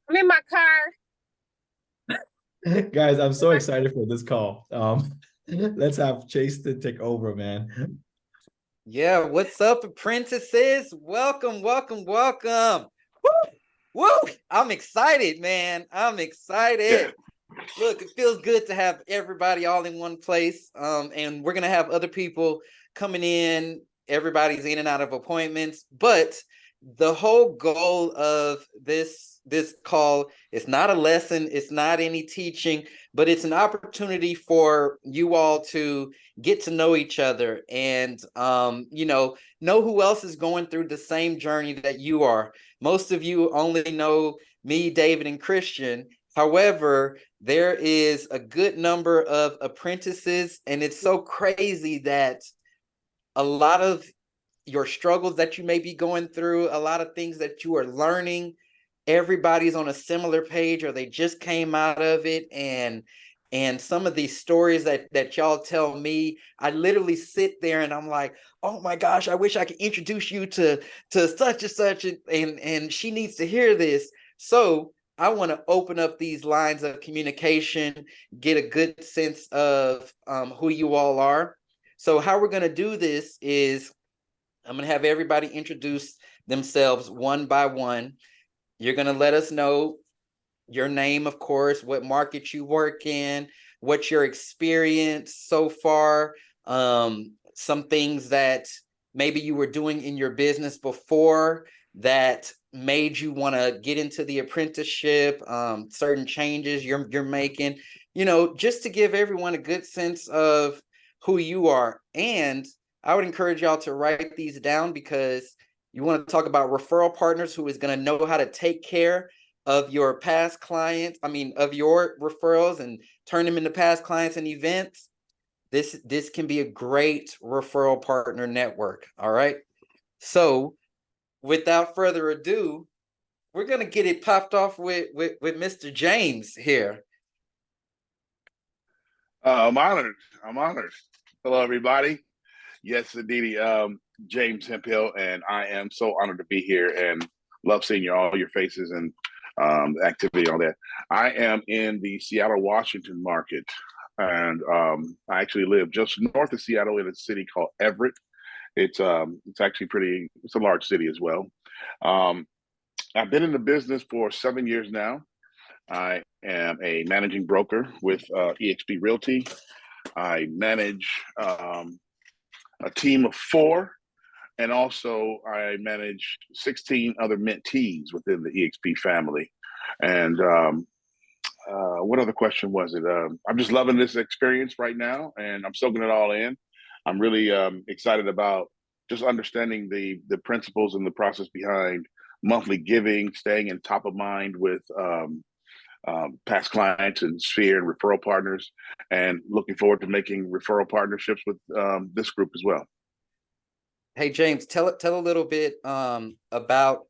I'm in my car. Guys, I'm so excited for this call. Let's have Chase to take over, man. Yeah, what's up, apprentices? Welcome, welcome, welcome. Woo! Woo! I'm excited, man. I'm excited. Look, it feels good to have everybody all in one place. And we're gonna have other people coming in. Everybody's in and out of appointments, but the whole goal of this call is not a lesson, it's not any teaching, but it's an opportunity for you all to get to know each other and know who else is going through the same journey that you are. Most of you only know me, David, and Christian. However, there is a good number of apprentices, and it's so crazy that a lot of your struggles that you may be going through, a lot of things that you are learning, everybody's on a similar page or they just came out of it. And some of these stories that y'all tell me, I literally sit there and I'm like, oh my gosh, I wish I could introduce you to such and such, and she needs to hear this. So I want to open up these lines of communication, get a good sense of who you all are. So how we're going to do this is I'm going to have everybody introduce themselves one by one. You're going to let us know your name, of course, what market you work in, what's your experience so far, some things that maybe you were doing in your business before that made you want to get into the apprenticeship, certain changes you're making, just to give everyone a good sense of who you are. And I would encourage y'all to write these down because you want to talk about referral partners who is going to know how to take care of your past clients, of your referrals and turn them into past clients and events. This can be a great referral partner network. All right. So without further ado, we're gonna get it popped off with Mr. James here. I'm honored. I'm honored. Hello, everybody. Yes, indeed. James Hemphill, and I am so honored to be here and love seeing all your faces and activity and all that. I am in the Seattle, Washington market, and I actually live just north of Seattle in a city called Everett. It's actually pretty. It's a large city as well. Um, I've been in the business for 7 years now. I am a managing broker with EXP Realty. I manage a team of four, and also I manage 16 other mentees within the EXP family. And what other question was it? I'm just loving this experience right now, and I'm soaking it all in. I'm really excited about just understanding the principles and the process behind monthly giving, staying in top of mind with past clients and sphere and referral partners, and looking forward to making referral partnerships with this group as well. Hey James, tell a little bit about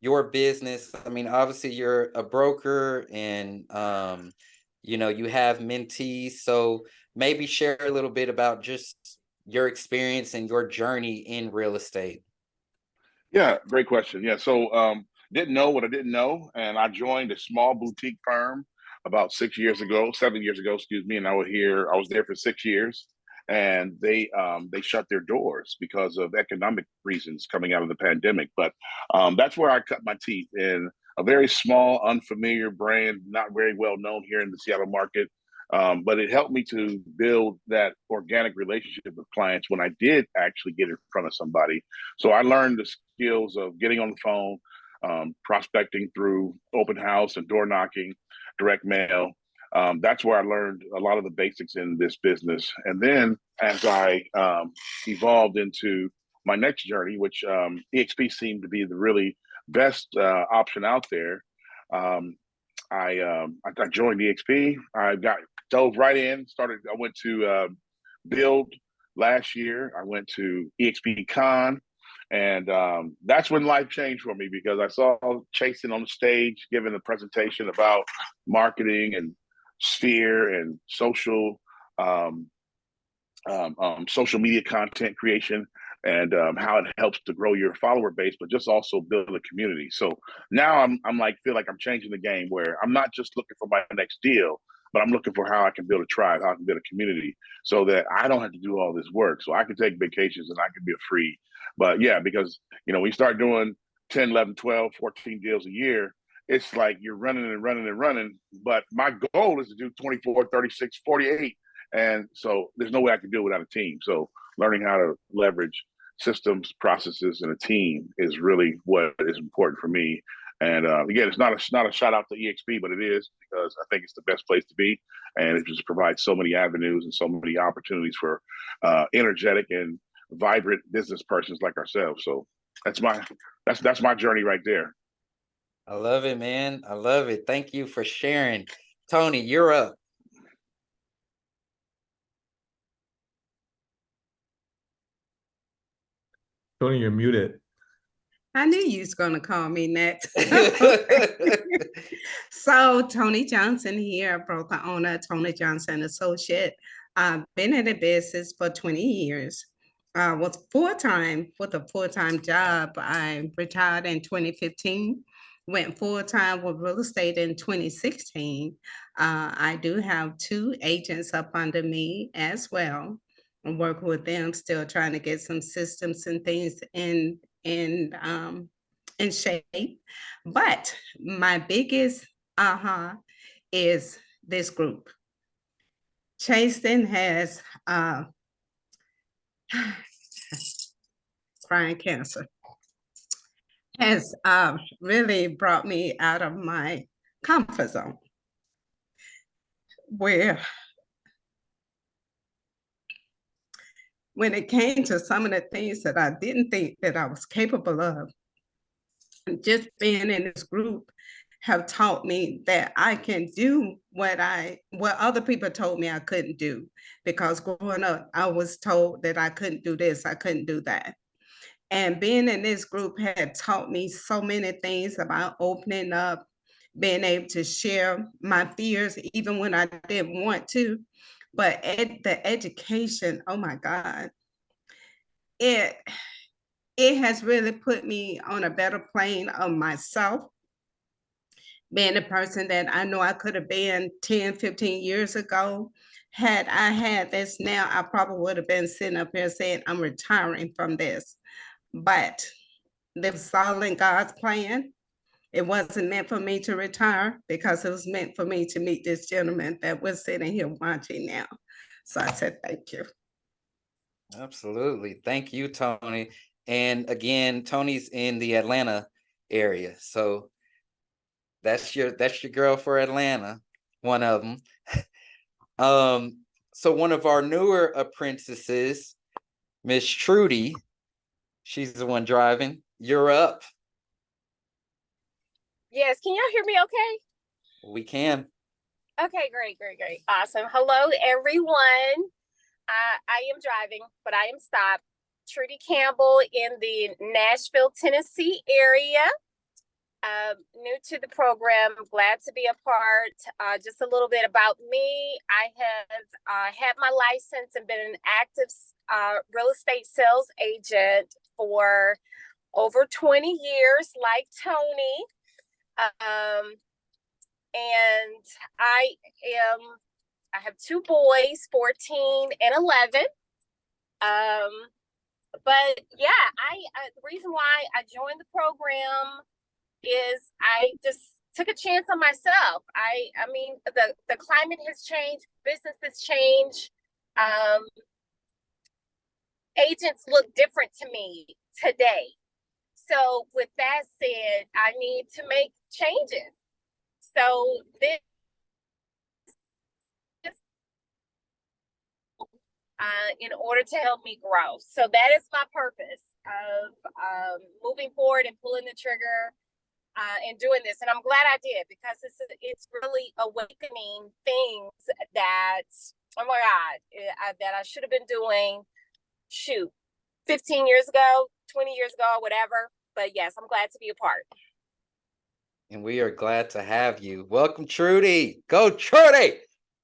your business. Obviously you're a broker and you have mentees. So maybe share a little bit about just your experience and your journey in real estate. Yeah, great question. Yeah, so didn't know what I didn't know, and I joined a small boutique firm about 6 years ago, 7 years ago, excuse me. And I was there for 6 years, and they shut their doors because of economic reasons coming out of the pandemic. But that's where I cut my teeth in a very small, unfamiliar brand, not very well known here in the Seattle market. But it helped me to build that organic relationship with clients when I did actually get in front of somebody. So I learned the skills of getting on the phone, prospecting through open house and door knocking, direct mail. That's where I learned a lot of the basics in this business. And then as I evolved into my next journey, which EXP seemed to be the really best option out there, I joined EXP. I dove right in. I went to Build last year. I went to EXP Con, and that's when life changed for me because I saw Chasen on the stage giving a presentation about marketing and sphere and social media content creation. and how it helps to grow your follower base, but just also build a community. So now I'm like, feel like I'm changing the game where I'm not just looking for my next deal, but I'm looking for how I can build a tribe, how I can build a community so that I don't have to do all this work. So I can take vacations and I can be free. But yeah, because, when you start doing 10, 11, 12, 14 deals a year, it's like you're running and running and running. But my goal is to do 24, 36, 48. And so there's no way I can do it without a team. So learning how to leverage systems, processes, and a team is really what is important for me. And again, it's not a shout out to EXP, but it is because I think it's the best place to be, and it just provides so many avenues and so many opportunities for energetic and vibrant business persons like ourselves. So that's my journey right there. I love it, man. I love it. Thank you for sharing. Tony, you're up. Tony, you're muted. I knew you was going to call me next. So Tony Johnson here, broker owner, Tony Johnson Associate. I've been in the business for 20 years. Was full-time with a full-time job. I retired in 2015, went full-time with real estate in 2016. I do have 2 agents up under me as well. I'm working with them, still trying to get some systems and things in shape. But my biggest aha is this group. Chasten has crying cancer has really brought me out of my comfort zone, where when it came to some of the things that I didn't think that I was capable of, just being in this group have taught me that I can do what other people told me I couldn't do. Because growing up, I was told that I couldn't do this, I couldn't do that. And being in this group had taught me so many things about opening up, being able to share my fears, even when I didn't want to. But the education, oh my God, it has really put me on a better plane of myself. Being the person that I know I could have been 10, 15 years ago. Had I had this now, I probably would have been sitting up here saying, I'm retiring from this. But this was all in God's plan. It wasn't meant for me to retire because it was meant for me to meet this gentleman that we're sitting here watching now. So I said, thank you. Absolutely. Thank you, Tony. And again, Tony's in the Atlanta area. So that's your girl for Atlanta, one of them. So one of our newer apprentices, Miss Trudy, she's the one driving. You're up. Yes, can y'all hear me okay? We can. Okay, great. Awesome. Hello, everyone. I am driving, but I am stopped. Trudy Campbell in the Nashville, Tennessee area. New to the program, glad to be a part. Just a little bit about me. I have had my license and been an active real estate sales agent for over 20 years, like Tony. And I have 2 boys, 14 and 11. But yeah, the reason why I joined the program is I just took a chance on myself. I mean, the climate has changed, business has changed. Agents look different to me today. So with that said, I need to make changes. So this in order to help me grow. So that is my purpose of moving forward and pulling the trigger and doing this. And I'm glad I did, because it's really awakening things that, oh my God, that I should have been doing, 15 years ago, 20 years ago, whatever. But yes, I'm glad to be a part. And we are glad to have you. Welcome, Trudy. Go, Trudy.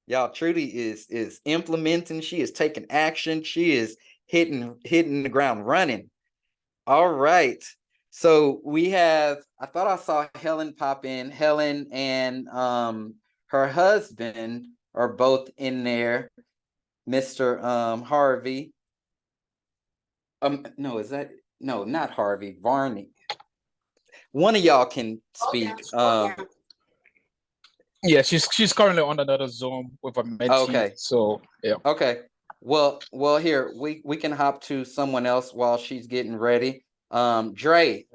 Y'all, Trudy is implementing. She is taking action. She is hitting the ground running. All right. So we have, I thought I saw Helen pop in. Helen and her husband are both in there. Mr. Harvey. No, is that no, not Harvey, Varney. One of y'all can speak. Yeah, she's currently on another Zoom with a mentee. Okay. So yeah. Okay. Well, here we can hop to someone else while she's getting ready. Dre.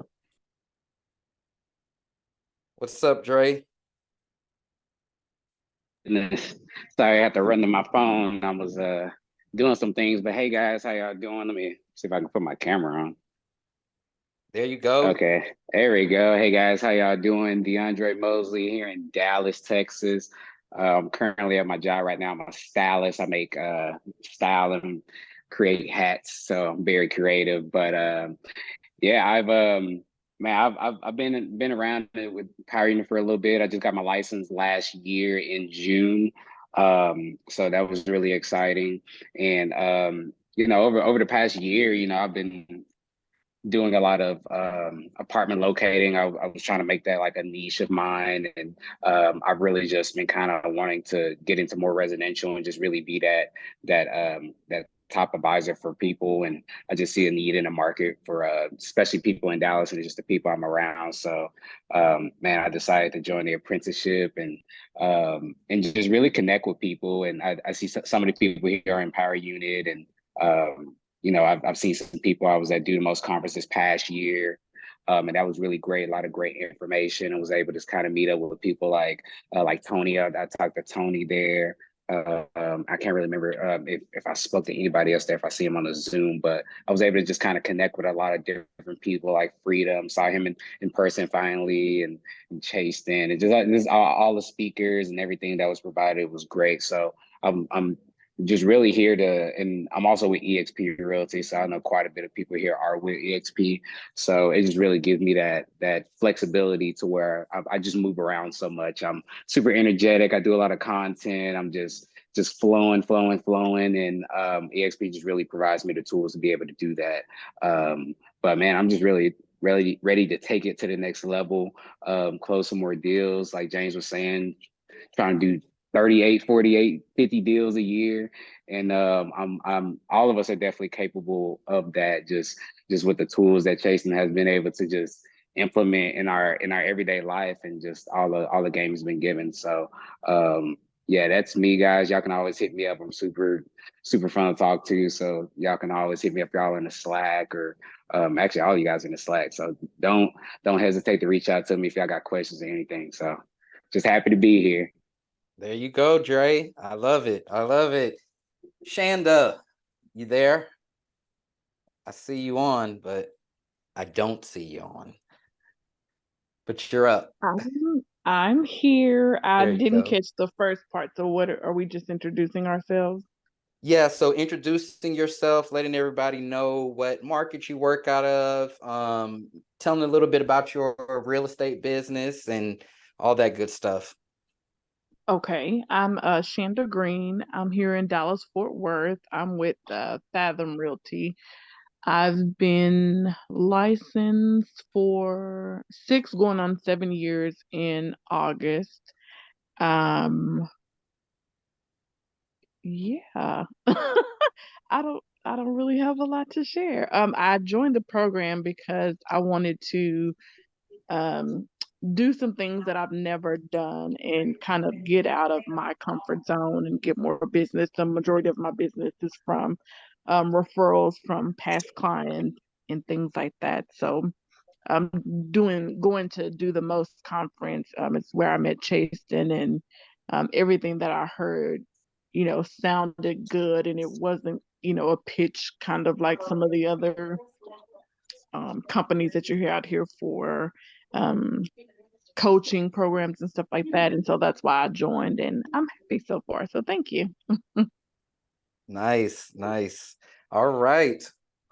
What's up, Dre? Sorry, I had to run to my phone. I was doing some things, but hey guys, how y'all doing? Let me see if I can put my camera on. There you go. Okay, there we go. Hey guys, how y'all doing? DeAndre Mosley here in Dallas, Texas. I'm currently at my job right now. I'm a stylist. I make style and create hats, so I'm very creative. But yeah, I've been around it with Power Unit for a little bit. I just got my license last year in June. So that was really exciting. And you know, over the past year, you know, I've been doing a lot of apartment locating. I was trying to make that like a niche of mine, and I've really just been kind of wanting to get into more residential and just really be that top advisor for people. And I just see a need in the market for especially people in Dallas and just the people I'm around. So man, I decided to join the apprenticeship and just really connect with people. And I see some of the people here in Power Unit, and you know, I've seen some people I was at Do the Most conference this past year. And that was really great. A lot of great information. I was able to kind of meet up with people like Tony. I talked to Tony there. I can't really remember if I spoke to anybody else there, if I see him on the Zoom, but I was able to just kind of connect with a lot of different people like Freedom, saw him in person finally, and Chased in, and just all the speakers and everything that was provided was great. So I'm just really here to, and I'm also with EXP Realty, so I know quite a bit of people here are with EXP. So it just really gives me that flexibility to where I just move around so much. I'm super energetic. I do a lot of content. I'm just flowing, and EXP just really provides me the tools to be able to do that. But man, I'm just really ready to take it to the next level, close some more deals. Like James was saying, trying to do 38, 48, 50 deals a year. And I'm all of us are definitely capable of that, just with the tools that Chasen has been able to just implement in our everyday life, and just all the game has been given. So yeah, that's me, guys. Y'all can always hit me up. I'm super fun to talk to. So y'all can always hit me up, y'all in the Slack, or actually all you guys in the Slack. So don't hesitate to reach out to me if y'all got questions or anything. So just happy to be here. There you go, Dre. I love it. I love it. Shanda, you there? I see you on, but I don't see you on. But you're up. I'm here. I didn't go. catch the first part. So what are we just introducing ourselves? Yeah, so introducing yourself, letting everybody know what market you work out of, telling a little bit about your real estate business and all that good stuff. Okay, I'm Shanda Green. I'm here in Dallas, Fort Worth. I'm with Fathom Realty. I've been licensed for 6 going on 7 years in August. Yeah. I don't really have a lot to share. I joined the program because I wanted to do some things that I've never done and kind of get out of my comfort zone and get more business. The majority of my business is from referrals from past clients and things like that. So I'm going to Do the Most conference. It's where I met Chasten, and everything that I heard, sounded good, and it wasn't, a pitch kind of like some of the other companies that you hear out here for coaching programs and stuff like that. And so that's why I joined, and I'm happy so far. So thank you. Nice. All right.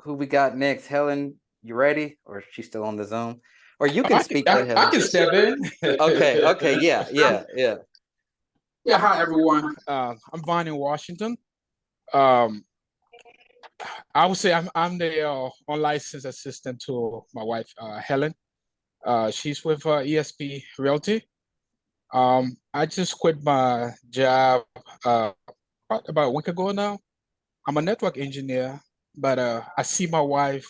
Who we got next? Helen, you ready? Or is she still on the Zoom? Or you can speak to Helen. I can step in. Okay. Yeah. Yeah, hi everyone. I'm Vine in Washington. I would say I'm the unlicensed assistant to my wife, Helen. She's with ESP Realty. I just quit my job about a week ago now. I'm a network engineer, but I see my wife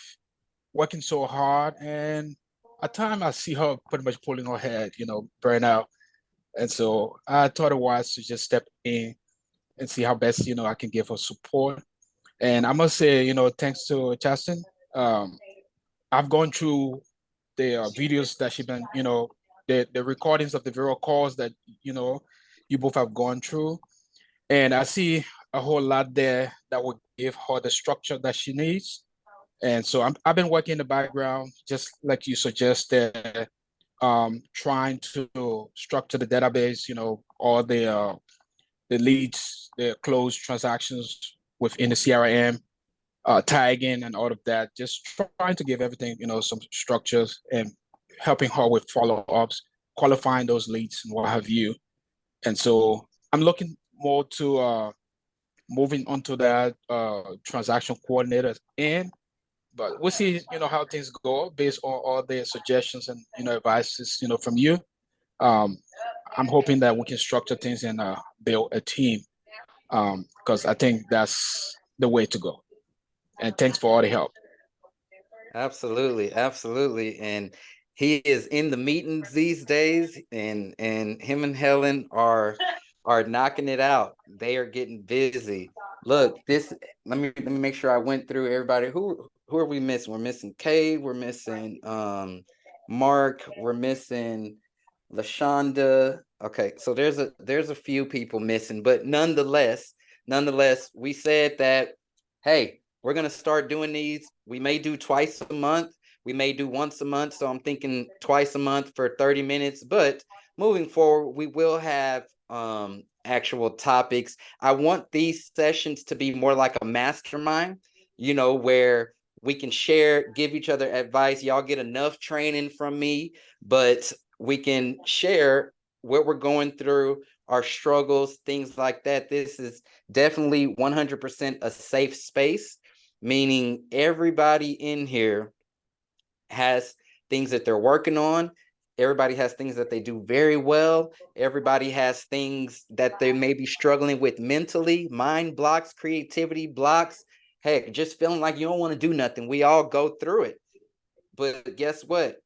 working so hard, and at times I see her pretty much pulling her head, burn out. And so I thought it was to just step in and see how best, I can give her support. And I must say, thanks to Justin, um, I've gone through the videos that she been, the recordings of the video calls that, you both have gone through. And I see a whole lot there that would give her the structure that she needs. And so I've been working in the background, just like you suggested, trying to structure the database, all the leads, the closed transactions within the CRM, tagging and all of that, just trying to give everything, some structures and helping her with follow-ups, qualifying those leads and what have you. And so I'm looking more to moving onto that transaction coordinator end, but we'll see, how things go based on all the suggestions and, advices, from you. I'm hoping that we can structure things and build a team, because I think that's the way to go. And thanks for all the help. Absolutely, absolutely. And he is in the meetings these days, and him and Helen are knocking it out. They are getting busy. Look, let me make sure I went through everybody. Who are we missing? We're missing Kay, we're missing Mark, we're missing LaShonda. Okay, so there's a few people missing, but nonetheless, we said that, hey, we're gonna start doing these. We may do twice a month, we may do once a month. So I'm thinking twice a month for 30 minutes. But moving forward, we will have actual topics. I want these sessions to be more like a mastermind, where we can share, give each other advice. Y'all get enough training from me, but we can share what we're going through, our struggles, things like that. This is definitely 100% a safe space, meaning everybody in here has things that they're working on. Everybody has things that they do very well. Everybody has things that they may be struggling with mentally, mind blocks, creativity blocks. Heck, just feeling like you don't want to do nothing. We all go through it. But guess what?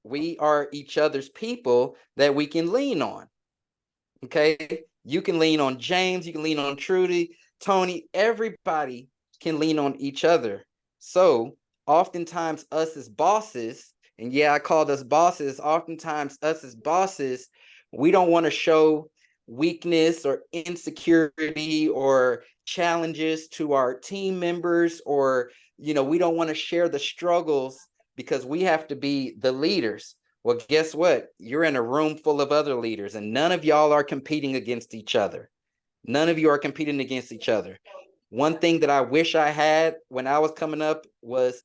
We are each other's people that we can lean on. Okay? You can lean on James. You can lean on Trudy, Tony. Everybody can lean on each other. So oftentimes us as bosses, and yeah, I called us bosses, oftentimes us as bosses, we don't want to show weakness or insecurity or challenges to our team members, or, we don't want to share the struggles because we have to be the leaders. Well, guess what? You're in a room full of other leaders, and none of y'all are competing against each other. None of you are competing against each other. One thing that I wish I had when I was coming up was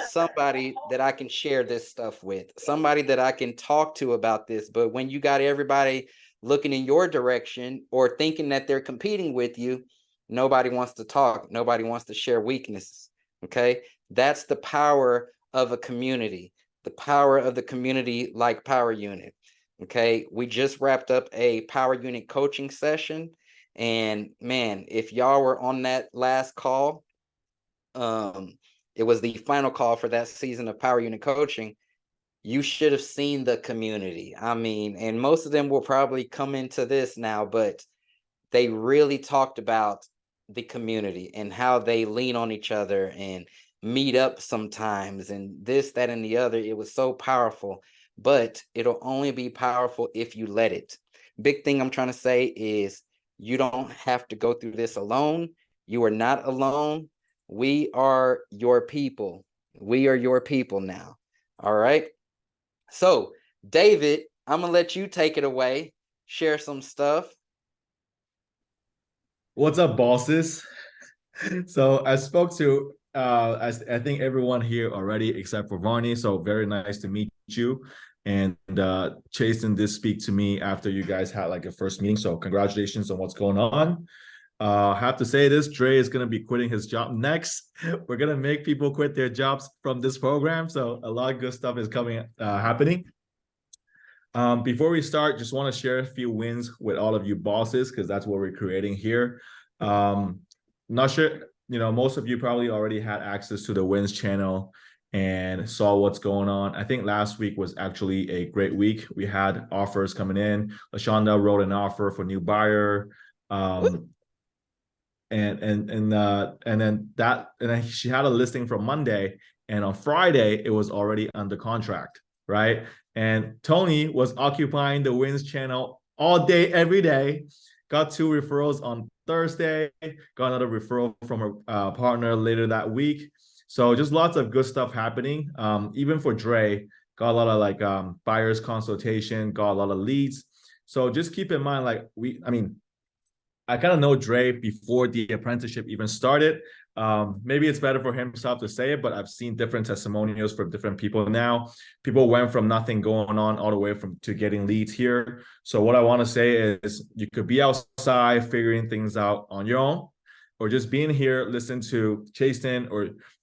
somebody that I can share this stuff with, somebody that I can talk to about this. But when you got everybody looking in your direction or thinking that they're competing with you, nobody wants to talk. Nobody wants to share weaknesses. Okay. That's the power of a community, the power of the community like Power Unit. Okay. We just wrapped up a Power Unit coaching session. And man, if y'all were on that last call, it was the final call for that season of Power Unit Coaching. You should have seen the community. I mean, and most of them will probably come into this now, but they really talked about the community and how they lean on each other and meet up sometimes and this, that, and the other. It was so powerful, but it'll only be powerful if you let it. Big thing I'm trying to say is you don't have to go through this alone. You are not alone. We are your people. We are your people now. All right. So, David, I'm going to let you take it away. Share some stuff. What's up, bosses? So I spoke to I think everyone here already except for Varney. So very nice to meet you. And Chasten did speak to me after you guys had like a first meeting. So congratulations on what's going on. I have to say this, Dre is going to be quitting his job next. We're going to make people quit their jobs from this program. So a lot of good stuff is happening. Before we start, just want to share a few wins with all of you bosses, because that's what we're creating here. Not sure, most of you probably already had access to the wins channel and saw what's going on. I think last week was actually a great week. We had offers coming in. LaShonda wrote an offer for new buyer. And then she had a listing from Monday, and on Friday it was already under contract, right? And Tony was occupying the wins channel all day, every day. Got 2 referrals on Thursday, got another referral from her partner later that week. So just lots of good stuff happening. Even for Dre, got a lot of buyers consultation, got a lot of leads. So just keep in mind, I kind of know Dre before the apprenticeship even started. Maybe it's better for himself to say it, but I've seen different testimonials from different people now. People went from nothing going on all the way to getting leads here. So what I want to say is you could be outside figuring things out on your own, or just being here, listen to Chasten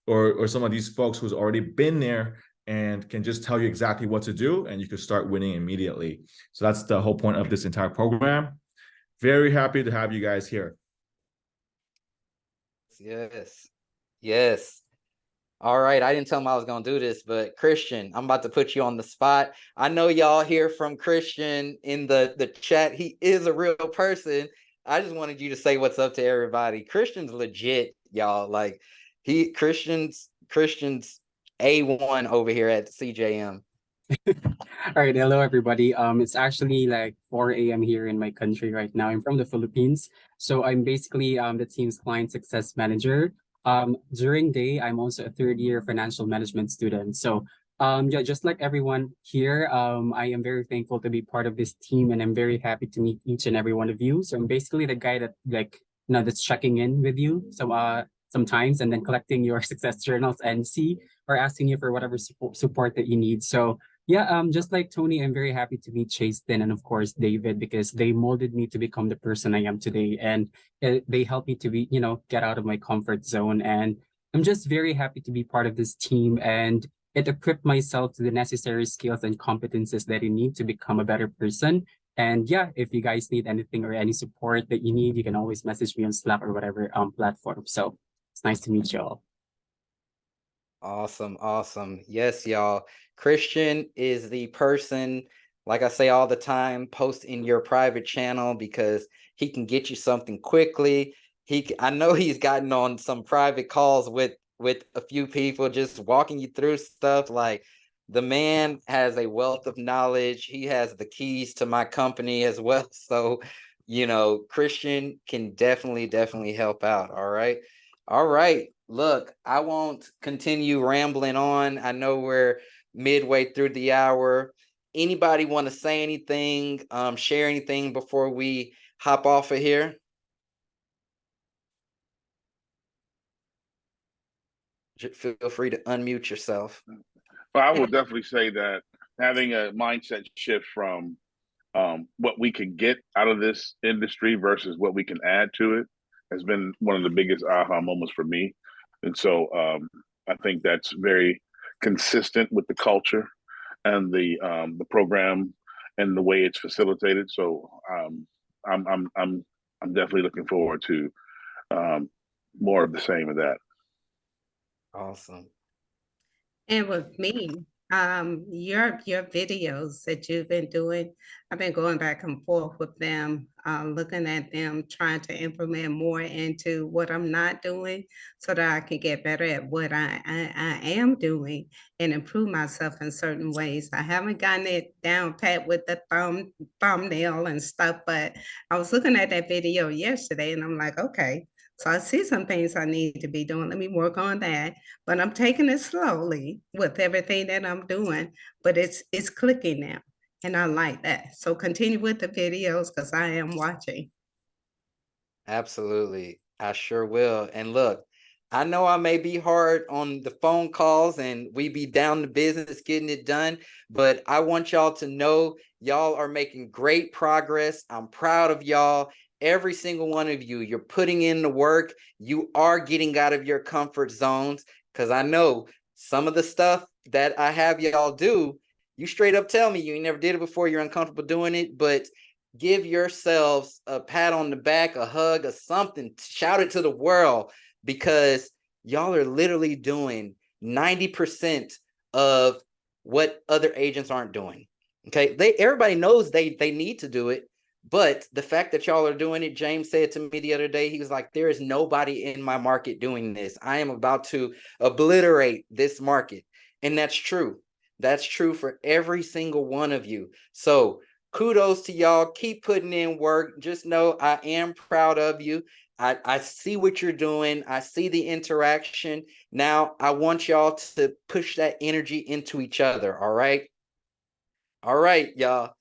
or some of these folks who's already been there and can just tell you exactly what to do, and you could start winning immediately. So that's the whole point of this entire program. Very happy to have you guys here. Yes. All right. I didn't tell him I was going to do this, but Christian, I'm about to put you on the spot. I know y'all hear from Christian in the chat. He is a real person. I just wanted you to say what's up to everybody. Christian's legit, y'all. Like Christian's A1 over here at CJM. All right, hello everybody. It's actually like 4 a.m. here in my country right now. I'm from the Philippines, so I'm basically the team's client success manager. During day, I'm also a 3rd-year financial management student. So yeah, just like everyone here, I am very thankful to be part of this team, and I'm very happy to meet each and every one of you. So I'm basically the guy that that's checking in with you. So sometimes, and then collecting your success journals and asking you for whatever support that you need. So yeah, just like Tony, I'm very happy to meet Chasten and of course David, because they molded me to become the person I am today, and they helped me to be, get out of my comfort zone. And I'm just very happy to be part of this team, and it equipped myself to the necessary skills and competences that you need to become a better person. And yeah, if you guys need anything or any support that you need, you can always message me on Slack or whatever platform. So it's nice to meet you all. Awesome. Yes, y'all. Christian is the person, like I say all the time, post in your private channel, because he can get you something quickly. I know he's gotten on some private calls with a few people, just walking you through stuff. Like, the man has a wealth of knowledge. He has the keys to my company as well. So, Christian can definitely help out. All right. Look, I won't continue rambling on. I know we're midway through the hour. Anybody want to say anything, share anything before we hop off of here? Feel free to unmute yourself. Well, I will definitely say that having a mindset shift from what we can get out of this industry versus what we can add to it has been one of the biggest aha moments for me. And so I think that's very consistent with the culture and the program and the way it's facilitated. So I'm definitely looking forward to more of the same of that. Awesome. And with me, your videos that you've been doing, I've been going back and forth with them, looking at them, trying to implement more into what I'm not doing so that I can get better at what I am doing and improve myself in certain ways. I haven't gotten it down pat with the thumbnail and stuff, but I was looking at that video yesterday and I'm like, okay, so I see some things I need to be doing. Let me work on that. But I'm taking it slowly with everything that I'm doing, but it's clicking now. And I like that. So continue with the videos because I am watching. Absolutely. I sure will. And look, I know I may be hard on the phone calls and we be down to business getting it done, but I want y'all to know y'all are making great progress. I'm proud of y'all. every single one of you, you're putting in the work. You are getting out of your comfort zones, because I know some of the stuff that I have y'all do, you straight up tell me you never did it before, you're uncomfortable doing it, but give yourselves a pat on the back, a hug, or something. Shout it to the world, because y'all are literally doing 90% of what other agents aren't doing. Okay, everybody knows they need to do it, but the fact that y'all are doing it, James said to me the other day, he was like, there is nobody in my market doing this. I am about to obliterate this market. And that's true. That's true for every single one of you. So kudos to y'all. Keep putting in work. Just know I am proud of you. I see what you're doing. I see the interaction. Now I want y'all to push that energy into each other. All right. All right, y'all.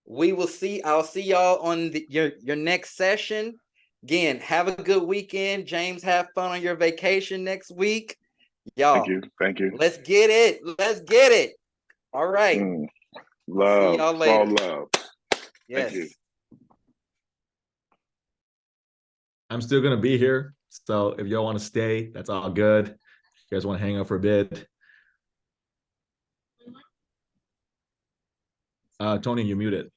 We will see. I'll see y'all on your next session. Again, have a good weekend. James, have fun on your vacation next week. Y'all. Thank you. Thank you. Let's get it. Let's get it. All right. Love. See y'all later. All love. Yes. Thank you. I'm still gonna be here. So if y'all want to stay, that's all good. If you guys want to hang out for a bit. Tony, you're muted.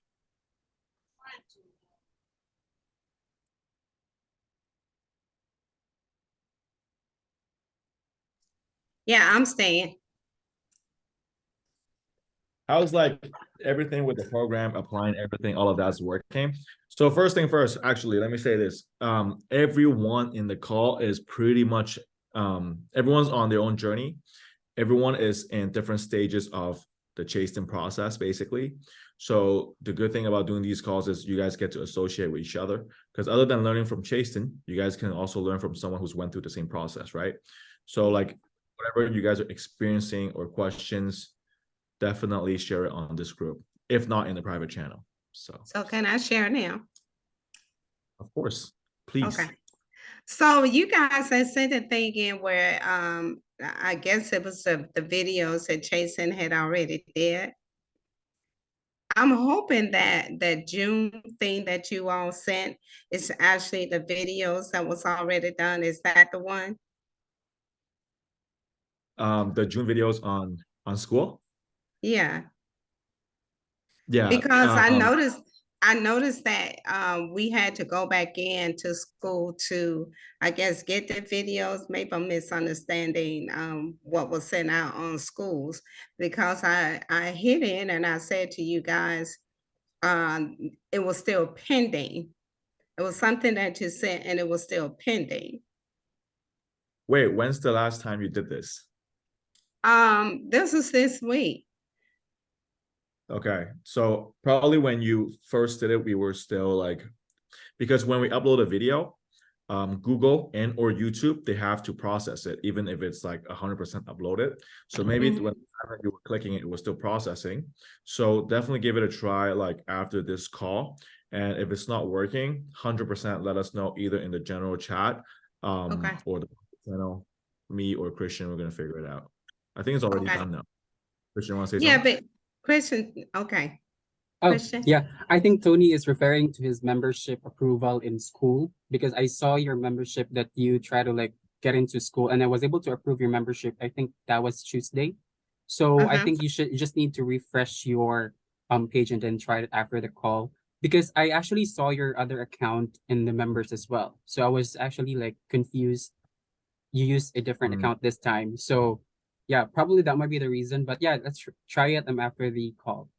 Yeah, I'm staying. How's like everything with the program, applying everything, all of that's working? So first thing first, actually, let me say this. Everyone in the call is pretty much, everyone's on their own journey. Everyone is in different stages of the chasing process, basically. So the good thing about doing these calls is you guys get to associate with each other, because other than learning from Chasten, you guys can also learn from someone who's went through the same process, right? So like whatever you guys are experiencing or questions, definitely share it on this group, if not in the private channel. So can I share now? of course, please. Okay. So you guys had sent a thing in where I guess it was the videos that Chasten had already did. I'm hoping that that June thing that you all sent is actually the videos that was already done. Is that the one? The June videos on school. Yeah. Yeah. Because I noticed that we had to go back in to school to, I guess, get the videos. Maybe I'm misunderstanding what was sent out on schools, because I hit in and I said to you guys, it was still pending. It was something that you sent and it was still pending. Wait, when's the last time you did this? This was this week. Okay, so probably when you first did it, we were still like, because when we upload a video, Google and or YouTube, they have to process it, even if it's like 100% uploaded. So maybe when you were clicking it, it was still processing. So definitely give it a try like after this call. And if it's not working, 100% let us know either in the general chat or the channel. Me or Christian, we're gonna figure it out. I think it's already done now. Christian, want to say something? Yeah, but Christian, okay. Oh, Christian? yeah. I think Tony is referring to his membership approval in school, because I saw your membership that you try to like get into school, and I was able to approve your membership. I think that was Tuesday. So I think you just need to refresh your page and then try it after the call, because I actually saw your other account in the members as well. So I was actually like confused. You used a different account this time. So yeah, probably that might be the reason. But yeah, let's try it after the call.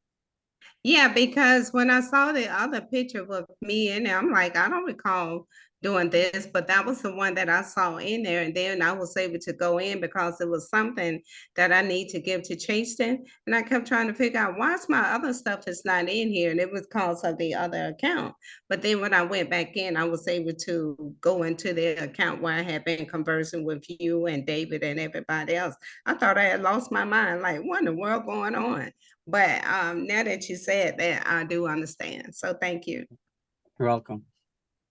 Yeah, because when I saw the other picture with me in there, I'm like, I don't recall doing this, but that was the one that I saw in there. And then I was able to go in because it was something that I need to give to Chasten. And I kept trying to figure out why's my other stuff is not in here. And it was because of the other account. But then when I went back in, I was able to go into the account where I had been conversing with you and David and everybody else. I thought I had lost my mind. Like, what in the world going on? But now that you said that, I do understand. So thank you. You're welcome.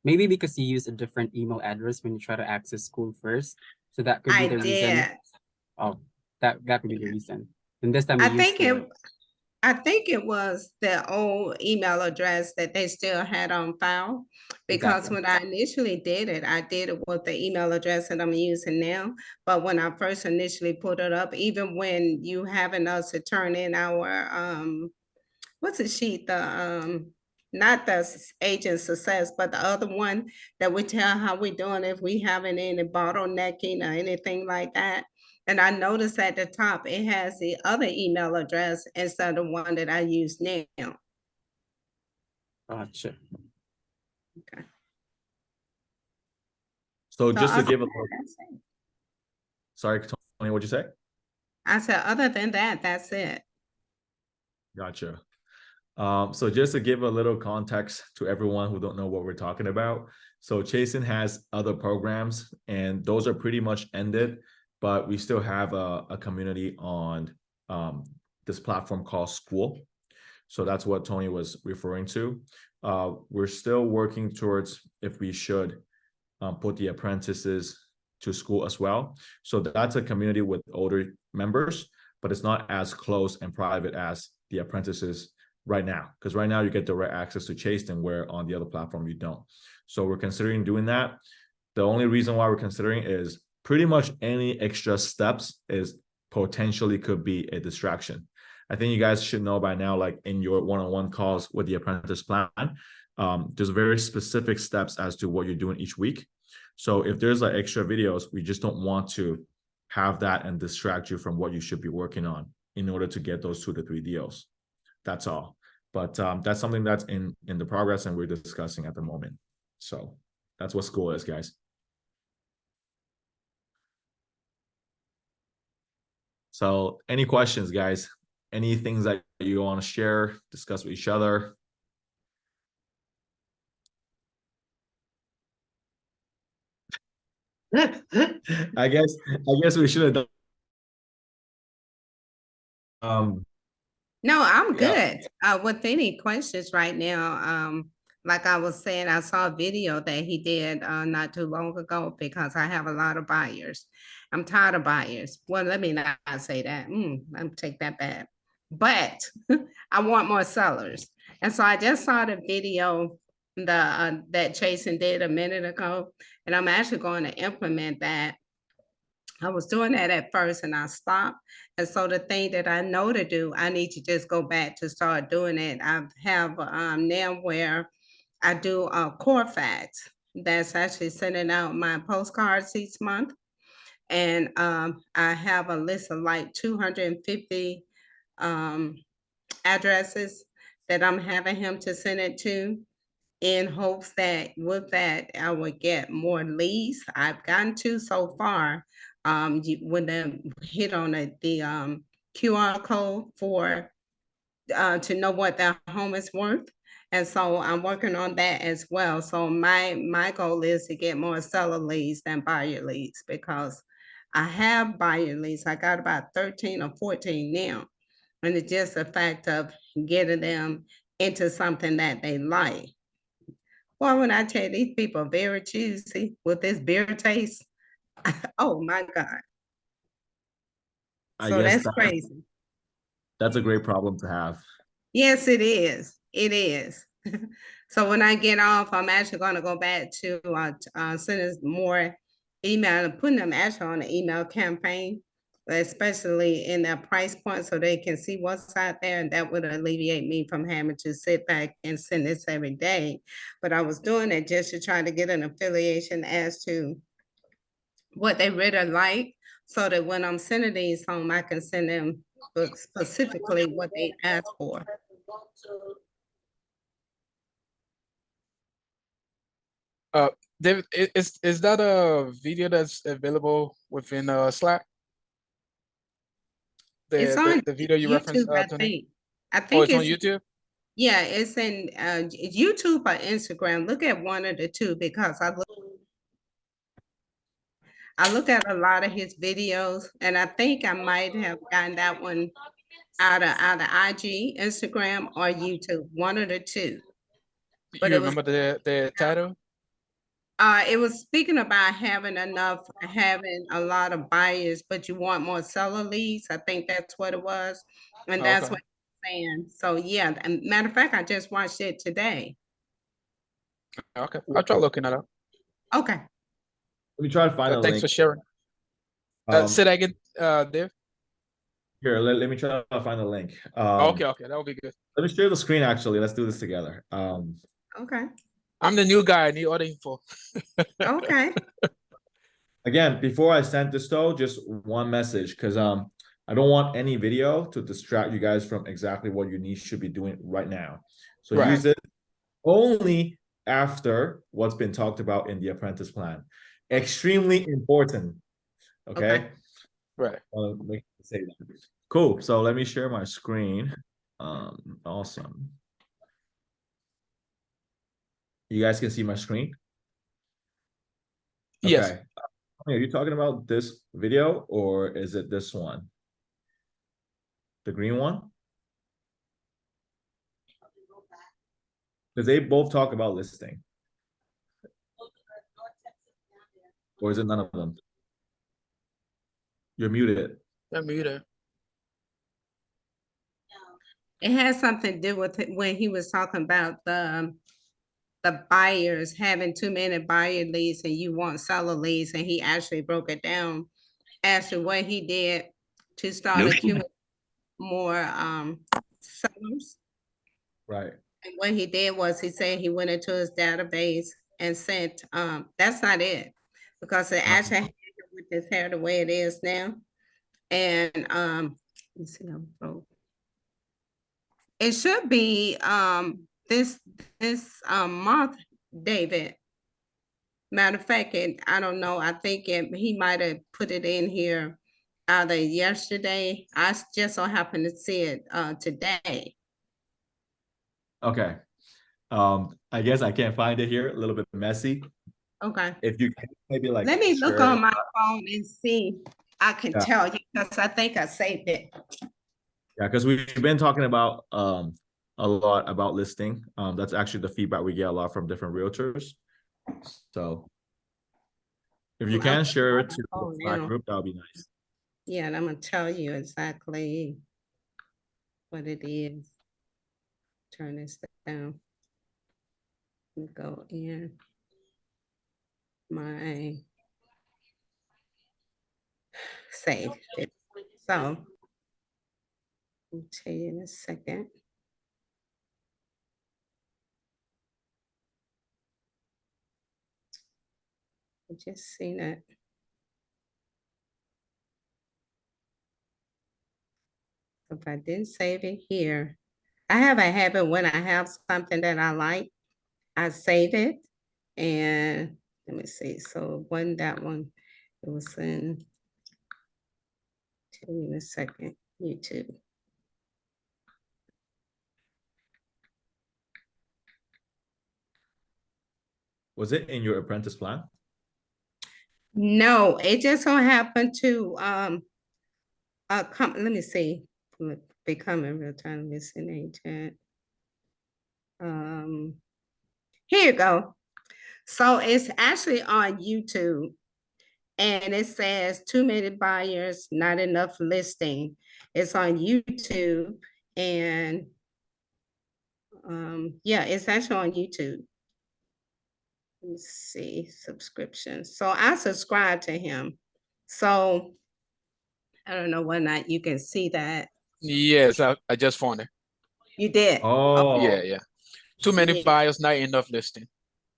Maybe because you use a different email address when you try to access school first. So that could be the reason. Oh, that could be the reason. And this time I think I think it was the old email address that they still had on file. Because Exactly. when I initially did it, I did it with the email address that I'm using now. But when I first initially put it up, even when you having us to turn in our what's the sheet, the not the agent success, but the other one that we tell how we doing, if we having any bottlenecking or anything like that. And I noticed at the top, it has the other email address instead of the one that I use now. Gotcha. Okay. So So just to other give a than little, that, that's it. sorry, Tony, what'd you say? I said, other than that, that's it. Gotcha. So just to give a little context to everyone who don't know what we're talking about. So Chasen has other programs and those are pretty much ended, but we still have a community on this platform called School. So that's what Tony was referring to. We're still working towards if we should put the apprentices to school as well. So that's a community with older members, but it's not as close and private as the apprentices right now. Because right now you get direct access to Chasen, where on the other platform you don't. So we're considering doing that. The only reason why we're considering is pretty much any extra steps is potentially could be a distraction. I think you guys should know by now, like in your one-on-one calls with the apprentice plan, there's very specific steps as to what you're doing each week. So if there's like extra videos, we just don't want to have that and distract you from what you should be working on in order to get those 2 to 3 deals. That's all. But that's something that's in the progress and we're discussing at the moment. So that's what School is, guys. So any questions, guys? Any things that you want to share, discuss with each other? I guess we should have done. No, I'm Yeah. good. With any questions right now, like I was saying, I saw a video that he did not too long ago because I have a lot of buyers. I'm tired of buyers. Well, let me not say that. I'm take that back. But I want more sellers. And so I just saw the video that Chasen did a minute ago, and I'm actually going to implement that. I was doing that at first and I stopped. And so the thing that I know to do, I need to just go back to start doing it. I have now where I do core facts. That's actually sending out my postcards each month. And I have a list of like 250 addresses that I'm having him to send it to, in hopes that with that I would get more leads. I've gotten two so far. When they hit on the QR code for to know what their home is worth. And so I'm working on that as well. So my goal is to get more seller leads than buyer leads, because I have buyer leads. I got about 13 or 14 now. And it's just a fact of getting them into something that they like. Well, when I tell you, these people are very choosy with this beer taste, oh my God. I So guess that's crazy. that's a great problem to have. Yes, it is. It is. So when I get off, I'm actually going to go back to sending more email and putting them actually on an email campaign, especially in their price point, so they can see what's out there. And that would alleviate me from having to sit back and send this every day. But I was doing it just to try to get an affiliation as to what they really like, so that when I'm sending these home, I can send them specifically what they ask for. David, is that a video that's available within Slack? It's on The video you referenced, YouTube, I Tony? think. I Oh, think it's on it's, YouTube? yeah, it's in YouTube or Instagram. Look at one of the two, because I look at a lot of his videos, and I think I might have gotten that one out of IG, Instagram, or YouTube, one of the two. But You it was remember the title? it was speaking about having a lot of buyers, but you want more seller leads. I think that's what it was. And Oh, that's okay. what saying. So yeah, and matter of fact, I just watched it today. Okay, I'll try looking it up. Okay. Let me try to find a Thanks link. for sharing. Say that again, Dave. Here, let me try to find a link. Okay, that would be good. Let me share the screen, actually. Let's do this together. Okay. I'm the new guy. I need all the info. Okay. Again, before I send this though, just one message, because I don't want any video to distract you guys from exactly what your niche should be doing right now. So Right. use it only after what's been talked about in the apprentice plan. Extremely important. Okay. Right. Make say that. Cool. So let me share my screen. Awesome. You guys can see my screen? Yes. Okay. Are you talking about this video or is it this one? The green one? Because they both talk about listing. Or is it none of them? You're muted. I'm muted. It has something to do with it when he was talking about the buyers having too many buyer leads and you want seller leads, and he actually broke it down as to what he did to start accumulating more sellers. Right. And what he did was he said he went into his database and sent that's not it, because it actually had with his hair the way it is now. And let's see, it should be this month, David. Matter of fact, I don't know. I think he might have put it in here either yesterday. I just so happened to see it today. Okay. I guess I can't find it here. A little bit messy. Okay. If you can maybe like Let me look share on it. my phone and see. I can tell you because I think I saved it. Yeah, because we've been talking about a lot about listing. That's actually the feedback we get a lot from different realtors. So if you can share it to the Slack group, that would be nice. Yeah, and I'm gonna tell you exactly what it is. Turn this down. Go in my save it. So I'll tell you in a second. I just seen it. If I didn't save it here, I have a habit when I have something that I like, I save it. And let me see. So it wasn't that one. It was in, tell me in a second, YouTube. Was it in your apprentice plan? No, it just so happened to let me see. Becoming real-time listing agent. Here you go. So it's actually on YouTube, and it says too many buyers, not enough listing. It's on YouTube, and yeah, it's actually on YouTube. Let me see, subscriptions. So I subscribe to him. So I don't know whether or not you can see that. Yes, I just found it. You did? Oh. Yeah. Too many buyers, not enough listing.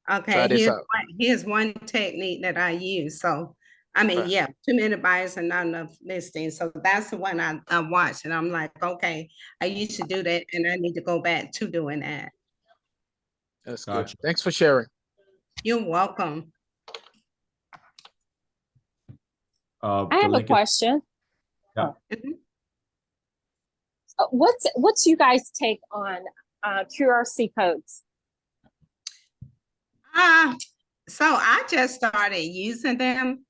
Okay, Try this out. here's one technique that I use. So, I mean, yeah, too many buyers and not enough listings. So that's the one I watched, and I'm like, okay, I used to do that, and I need to go back to doing that. That's good. Thanks for sharing. You're welcome. I have a question. Yeah. What's you guys' take on QRC codes? So I just started using them,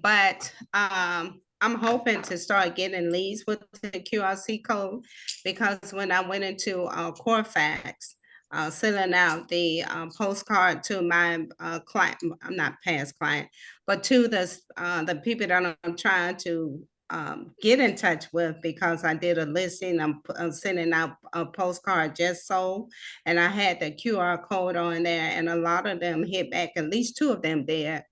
but I'm hoping to start getting leads with the QRC code, because when I went into Corfax, sending out the postcard to my client, I'm not past client, but to the people that I'm trying to get in touch with, because I did a listing. I'm sending out a postcard just sold, and I had the QR code on there, and a lot of them hit back. At least two of them did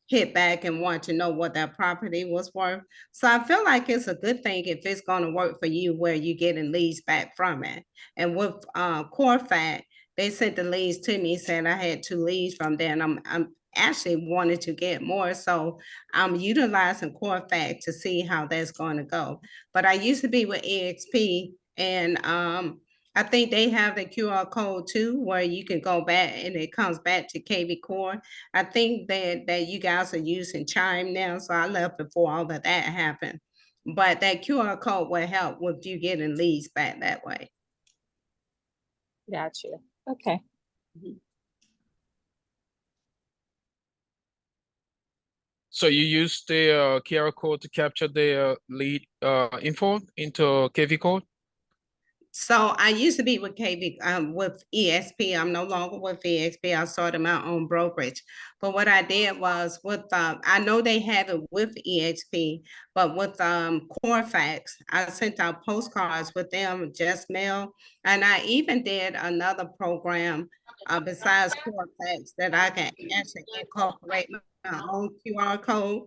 hit back and want to know what their property was worth. So I feel like it's a good thing if it's going to work for you, where you're getting leads back from it. And with Corfac, they sent the leads to me, saying I had 2 leads from there, and I'm actually wanted to get more. So I'm utilizing Corfac to see how that's going to go. But I used to be with EXP, and I think they have the QR code too, where you can go back and it comes back to KV Core. I think that you guys are using Chime now, so I left before all of that happened. But that QR code will help with you getting leads back that way. Got you. Okay. So you use the QR code to capture the lead info into KV code? So I used to be with with EXP. I'm no longer with EXP. I started my own brokerage. But what I did was with, I know they have it with EXP, but with Corfax, I sent out postcards with them, just mail. And I even did another program besides Corfax that I can actually incorporate my own QR code.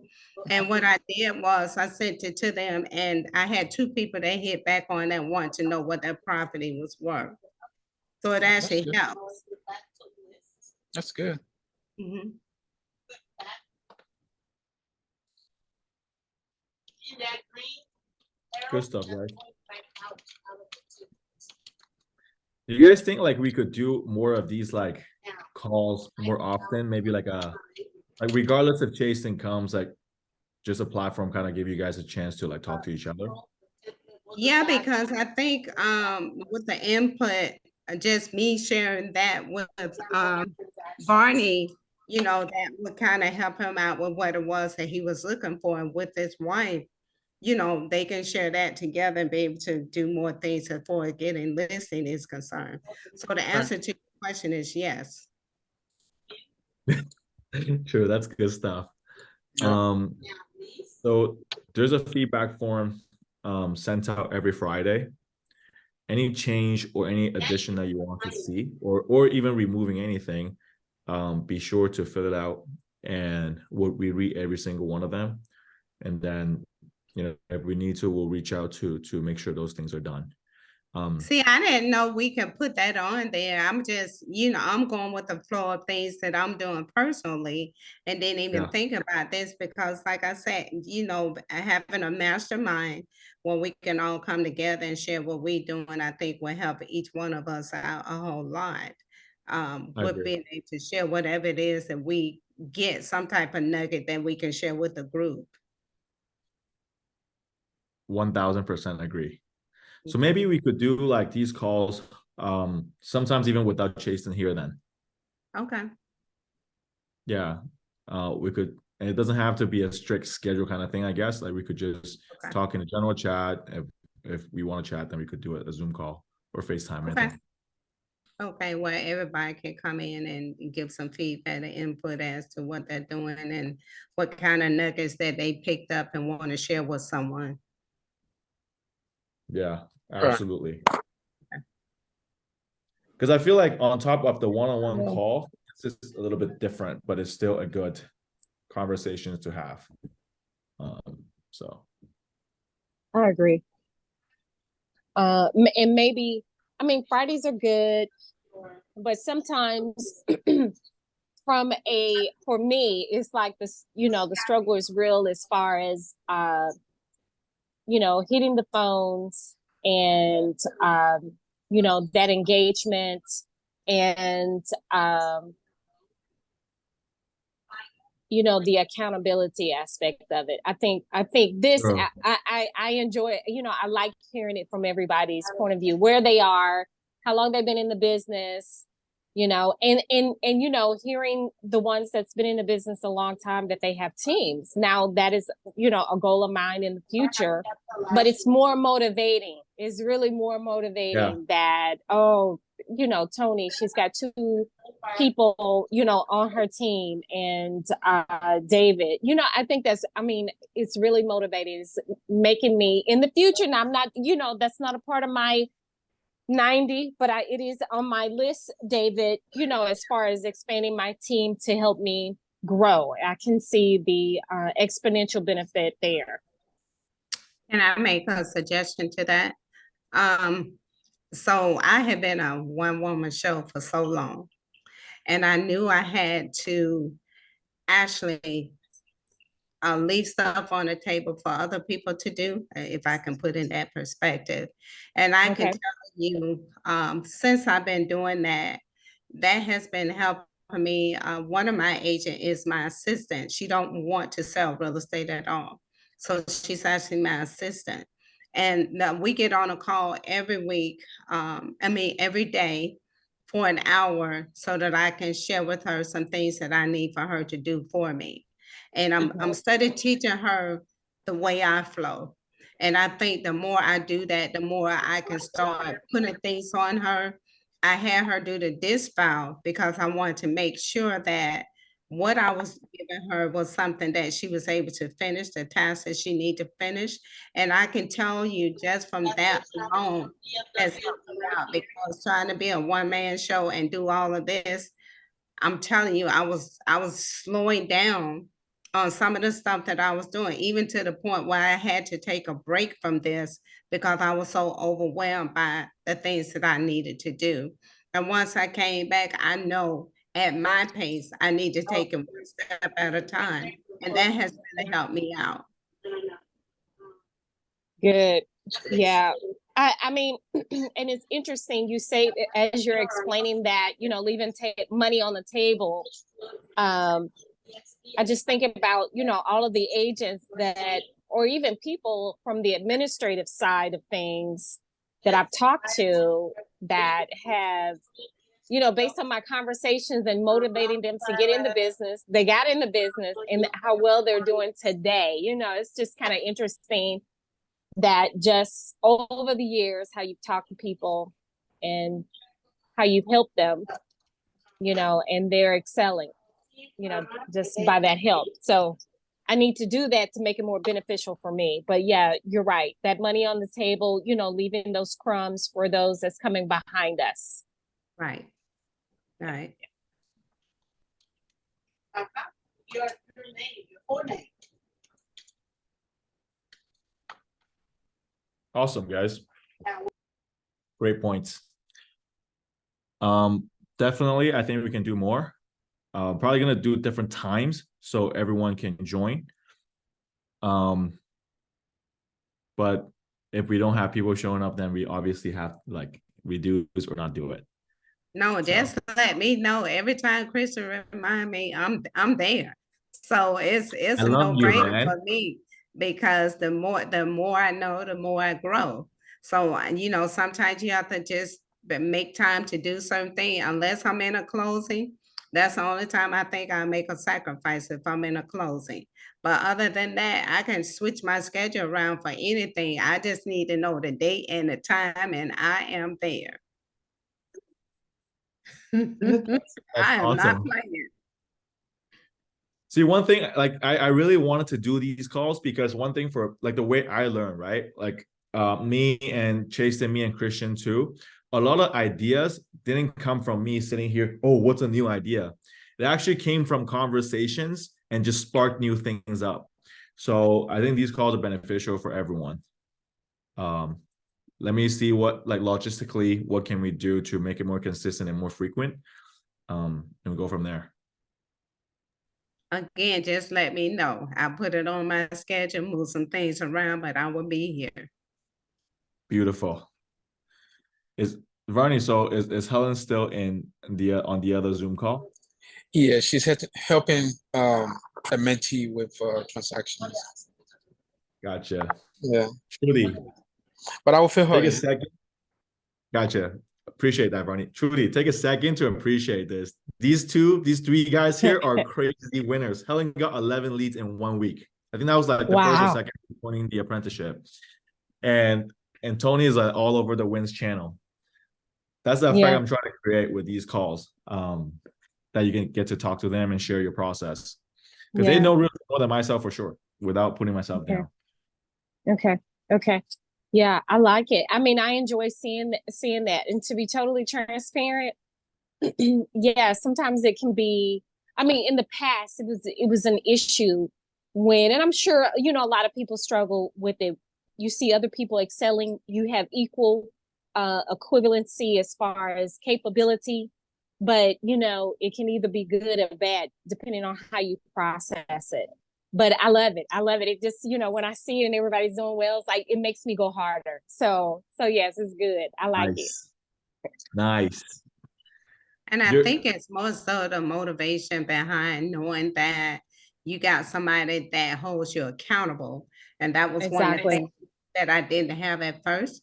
And what I did was I sent it to them, and I had 2 people that hit back on that want to know what their property was worth. So it actually helps. That's good. Mhm. Good stuff, guys. Do you guys think like we could do more of these like calls more often? Maybe like regardless if Chasing comes, like just a platform kind of give you guys a chance to like talk to each other. Yeah, because I think with the input, just me sharing that with Barney, you know, that would kind of help him out with what it was that he was looking for. And with his wife, you know, they can share that together and be able to do more things as far as getting listing is concerned. So the answer to your question is yes. True, that's good stuff. Yeah. So there's a feedback form sent out every Friday. Any change or any addition that you want to see, or even removing anything, be sure to fill it out, and we read every single one of them. And then, you know, if we need to, we'll reach out to make sure those things are done. See, I didn't know we can put that on there. I'm just, you know, I'm going with the flow of things that I'm doing personally, and didn't even think about this, because like I said, you know, having a mastermind where we can all come together and share what we're doing, I think will help each one of us out a whole lot. I With agree. being able to share whatever it is that we get, some type of nugget that we can share with the group. 1000% agree. So maybe we could do like these calls, sometimes even without Jason here then. Okay. Yeah. We could, and it doesn't have to be a strict schedule kind of thing, I guess. Like we could just talk in a general chat. If we want to chat, then we could do a Zoom call or FaceTime. Okay. Okay, where everybody can come in and give some feedback and input as to what they're doing and what kind of nuggets that they picked up and want to share with someone. Yeah, absolutely. Because I feel like on top of the one-on-one call, it's just a little bit different, but it's still a good conversation to have. So I agree. And maybe, I mean, Fridays are good, but sometimes for me, it's like this, you know, the struggle is real as far as, you know, hitting the phones and, you know, that engagement and, you know, the accountability aspect of it. I think this, I enjoy it. You know, I like hearing it from everybody's point of view, where they are, how long they've been in the business, you know, and, you know, hearing the ones that's been in the business a long time, that they have teams. Now that is, you know, a goal of mine in the future, but it's more motivating. It's really more motivating that, oh, Tony, she's got two people, on her team, and David. I think it's really motivating. It's making me in the future. Now I'm not, that's not a part of my 90, but it is on my list, David, as far as expanding my team to help me grow. I can see the exponential benefit there. Can I make a suggestion to that? So I have been a one-woman show for so long, and I knew I had to actually leave stuff on the table for other people to do, if I can put in that perspective. And I can tell you, since I've been doing that, that has been helping me. One of my agent is my assistant. She don't want to sell real estate at all. So she's actually my assistant. And we get on a call every week, every day for an hour so that I can share with her some things that I need for her to do for me. And I'm studying teaching her the way I flow. And I think the more I do that, the more I can start putting things on her. I had her do the disc file because I wanted to make sure that what I was giving her was something that she was able to finish, the task that she needed to finish. And I can tell you just from that alone, has helped me out, because trying to be a one-man show and do all of this, I'm telling you, I was slowing down on some of the stuff that I was doing, even to the point where I had to take a break from this because I was so overwhelmed by the things that I needed to do. And once I came back, I know at my pace, I need to take it one step at a time. And that has really helped me out. Good. Yeah. I mean, and it's interesting you say, as you're explaining that, leaving money on the table. I just think about, all of the agents that, or even people from the administrative side of things that I've talked to that have, based on my conversations and motivating them to get in the business, they got in the business, and how well they're doing today. It's just kind of interesting that just over the years, how you've talked to people and how you've helped them, and they're excelling, just by that help. So I need to do that to make it more beneficial for me. But yeah, you're right. That money on the table, leaving those crumbs for those that's coming behind us. Right. Right. Your name, your full name. Awesome, guys. Great points. Definitely, I think we can do more. Probably gonna do different times so everyone can join. But if we don't have people showing up, then we obviously have reduce or not do it. No, just let me know every time Kristen remind me, I'm there. So it's a no-brainer for me, because the more I know, the more I grow. So sometimes you have to just make time to do something. Unless I'm in a closing, that's the only time I think I make a sacrifice, if I'm in a closing. But other than that, I can switch my schedule around for anything. I just need to know the date and the time, and I am there. I am awesome. Not playing. See, one thing, I really wanted to do these calls because one thing, for the way I learn, right? Me and Chase and me and Christian too, a lot of ideas didn't come from me sitting here, oh, what's a new idea? It actually came from conversations and just sparked new things up. So I think these calls are beneficial for everyone. Let me see what, logistically, what can we do to make it more consistent and more frequent? And we'll go from there. Again, just let me know. I'll put it on my schedule, move some things around, but I will be here. Beautiful. Is Helen still on the other Zoom call? Yeah, she's helping a mentee with transactions. Gotcha. Yeah. Trudy. But I will fill her Take in. a second. Gotcha. Appreciate that, Barney. Trudy, take a second to appreciate this. These three guys here are crazy winners. Helen got 11 leads in 1 week. I think that was the first or second joining the apprenticeship. And Tony is all over the wins channel. That's the effect Yeah. I'm trying to create with these calls. That you can get to talk to them and share your process. Because they Yeah. know really more than myself for sure, without putting myself Okay. down. Okay. Okay. Yeah, I like it. I mean, I enjoy seeing that. And to be totally transparent, yeah, sometimes it can be, I mean, in the past it was an issue when, and I'm sure, you know, a lot of people struggle with it. You see other people excelling, you have equal equivalency as far as capability, but you know, it can either be good or bad depending on how you process it. But I love it. I love it. It just, you know, when I see it and everybody's doing well, it's like it makes me go harder. So yes, it's good. I like it. Nice. And I You're- think it's more so the motivation behind knowing that you got somebody that holds you accountable. And that was one of the Exactly. things that I didn't have at first.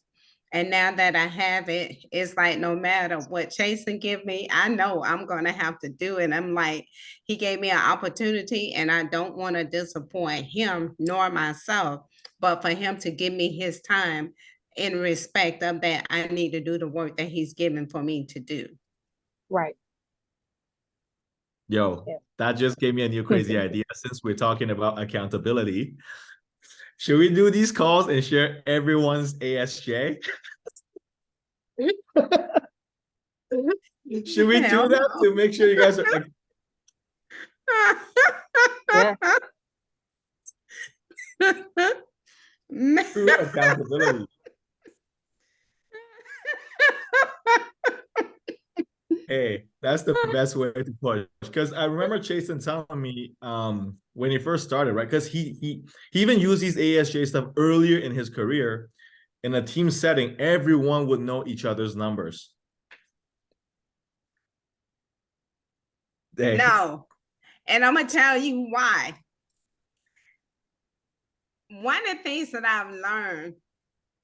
And now that I have it, it's like no matter what Jason give me, I know I'm gonna have to do it. I'm like, he gave me an opportunity and I don't want to disappoint him nor myself, but for him to give me his time in respect of that, I need to do the work that he's given for me to do. Right. Yo, Yeah. that just gave me a new crazy idea. Since we're talking about accountability, should we do these calls and share everyone's ASJ? Should we do that to make sure you guys are like, Yeah. true accountability? Hey, that's the best way to push. Because I remember Jason telling me when he first started, right? Because he even used these ASJ stuff earlier in his career. In a team setting, everyone would know each other's numbers. No. And I'm gonna tell you why. One of the things that I've learned,